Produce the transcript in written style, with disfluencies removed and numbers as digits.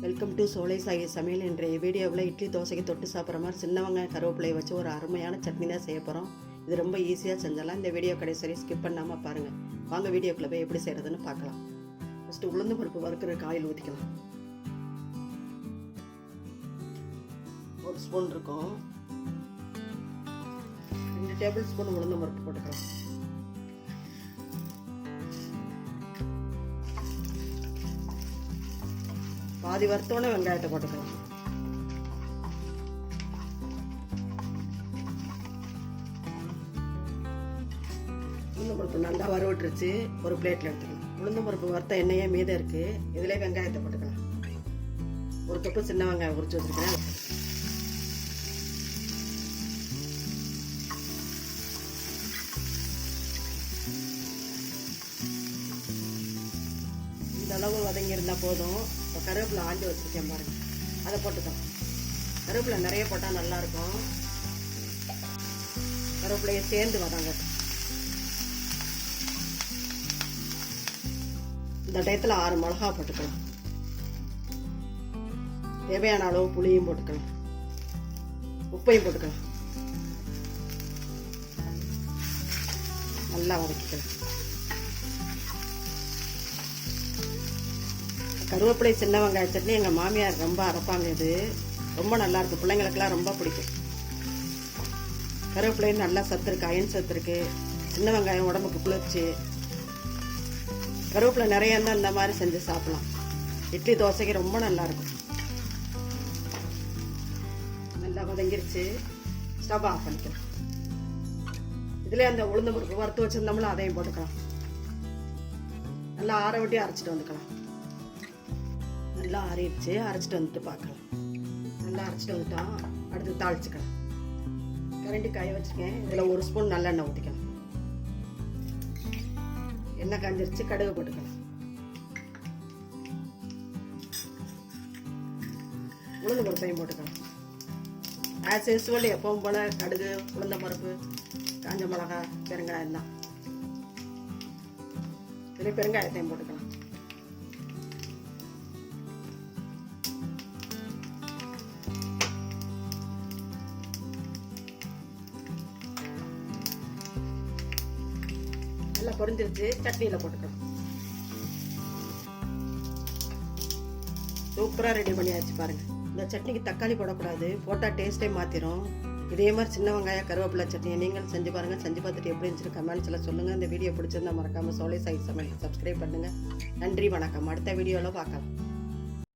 Welcome to சோலை சாகி சமையல். இன்றைய வீடியோவில் இட்லி தோசைக்கு தொட்டு சாப்பிட்ற மாதிரி சின்ன வெங்காயம் கருவேப்பிலையை வச்சு ஒரு அருமையான சட்னி தான் செய்ய போகிறோம். இது ரொம்ப ஈஸியாக செஞ்சிடலாம். இந்த வீடியோ கடைசி ஸ்கிப் பண்ணாமல் பாருங்கள். வாங்க வீடியோக்குள்ளே போய் எப்படி செய்கிறதுன்னு பார்க்கலாம். ஃபஸ்ட்டு உளுந்து பருப்பு வறுக்கிறதுக்கு ஆயில் ஊற்றிக்கலாம். 1 ஸ்பூன் இருக்கும். 2 டேபிள் ஸ்பூன் உளுந்து பருப்பு போட்டுக்கலாம். பாதி வறுத்தோடனே வெங்காயத்தை போட்டுக்கலாம். உளுந்து பருப்பு நல்லா வறுவிட்டுருச்சு. ஒரு பிளேட்டில் எடுத்துக்கலாம். உளுந்து பருப்பு வறுத்த எண்ணெயே மீதம் இருக்கு. இதிலே வெங்காயத்தை போட்டுக்கலாம். 1 கப்பு சின்ன வெங்காயம் உரிச்சு வச்சுருக்கேன். இந்த அளவு வதங்கியிருந்தால் போதும். இப்போ கருவேப்பிலை ஆஞ்சி வச்சுருக்கேன் பாருங்கள், அதை போட்டுக்கலாம். கருவேப்பிலை நிறைய போட்டால் நல்லாயிருக்கும். கருவேப்பிலையை சேர்ந்து வதங்க. இந்த டயத்தில் 6 மிளகா போட்டுக்கலாம். தேவையான அளவு புளியும் போட்டுக்கலாம். உப்பையும் போட்டுக்கலாம். நல்லா வதக்கிக்கலாம். கருவேப்பிலை சின்ன வெங்காய சட்னி எங்கள் மாமியார் ரொம்ப அரைப்பாங்க. இது ரொம்ப நல்லாயிருக்கும். பிள்ளைங்களுக்கெல்லாம் ரொம்ப பிடிக்கும். கருவேப்பிலையும் நல்லா சத்து இருக்குது, அயன் சத்து இருக்குது. சின்ன வெங்காயம் உடம்புக்கு குளிர்ச்சி. கருவேப்பிலை நிறைய இருந்தால் இந்த மாதிரி செஞ்சு சாப்பிடலாம். இட்லி தோசைக்கு ரொம்ப நல்லாயிருக்கும். நல்லா வதங்கிருச்சு. ஸ்டவ் ஆஃப் பண்ணிக்கலாம். இதில் அந்த உளுந்து பருப்பு வறுத்து வச்சுருந்தோம்ல, அதையும் போட்டுக்கலாம். நல்லா ஆற விட்டி அரைச்சிட்டு வந்துக்கலாம். நல்லா அரைச்சி அரைச்சிட்டு வந்துட்டு பார்க்கலாம். நல்லா அரைச்சிட்டு வந்துட்டோம். அடுத்து தாளிச்சுக்கலாம். கரண்டி காய வச்சுருக்கேன். இதில் 1 ஸ்பூன் நல்லெண்ணெய் ஊற்றிக்கலாம். எண்ணெய் காஞ்சிருச்சு. கடுகு போட்டுக்கலாம். உளுந்து பருப்பையும் போட்டுக்கலாம். ஆஸ் யூஸ்வல் எப்பவும் போல் கடுகு, உளுந்த பருப்பு, காஞ்ச மிளகா, பெருங்காயம் தான். இதில் பெருங்காயத்தையும் போட்டுக்கலாம். நல்லா பொரிஞ்சிருச்சு. சட்னியில் போட்டுக்கலாம். சூப்பராக ரெடி பண்ணியாச்சு பாருங்கள். இந்த சட்னிக்கு தக்காளி போடக்கூடாது, போட்டால் டேஸ்ட்டே மாற்றிடும். இதே மாதிரி சின்ன வெங்காயம் கருவேப்பிலை சட்னியை நீங்களும் செஞ்சு பாருங்கள். செஞ்சு பார்த்துட்டு எப்படி இருந்துச்சு கமெண்ட்ஸில் சொல்லுங்கள். இந்த வீடியோ பிடிச்சிருந்தா மறக்காமல் சோலை சாகி சமையல் சப்ஸ்கிரைப் பண்ணுங்கள். நன்றி, வணக்கம். அடுத்த வீடியோவில் பார்க்கலாம்.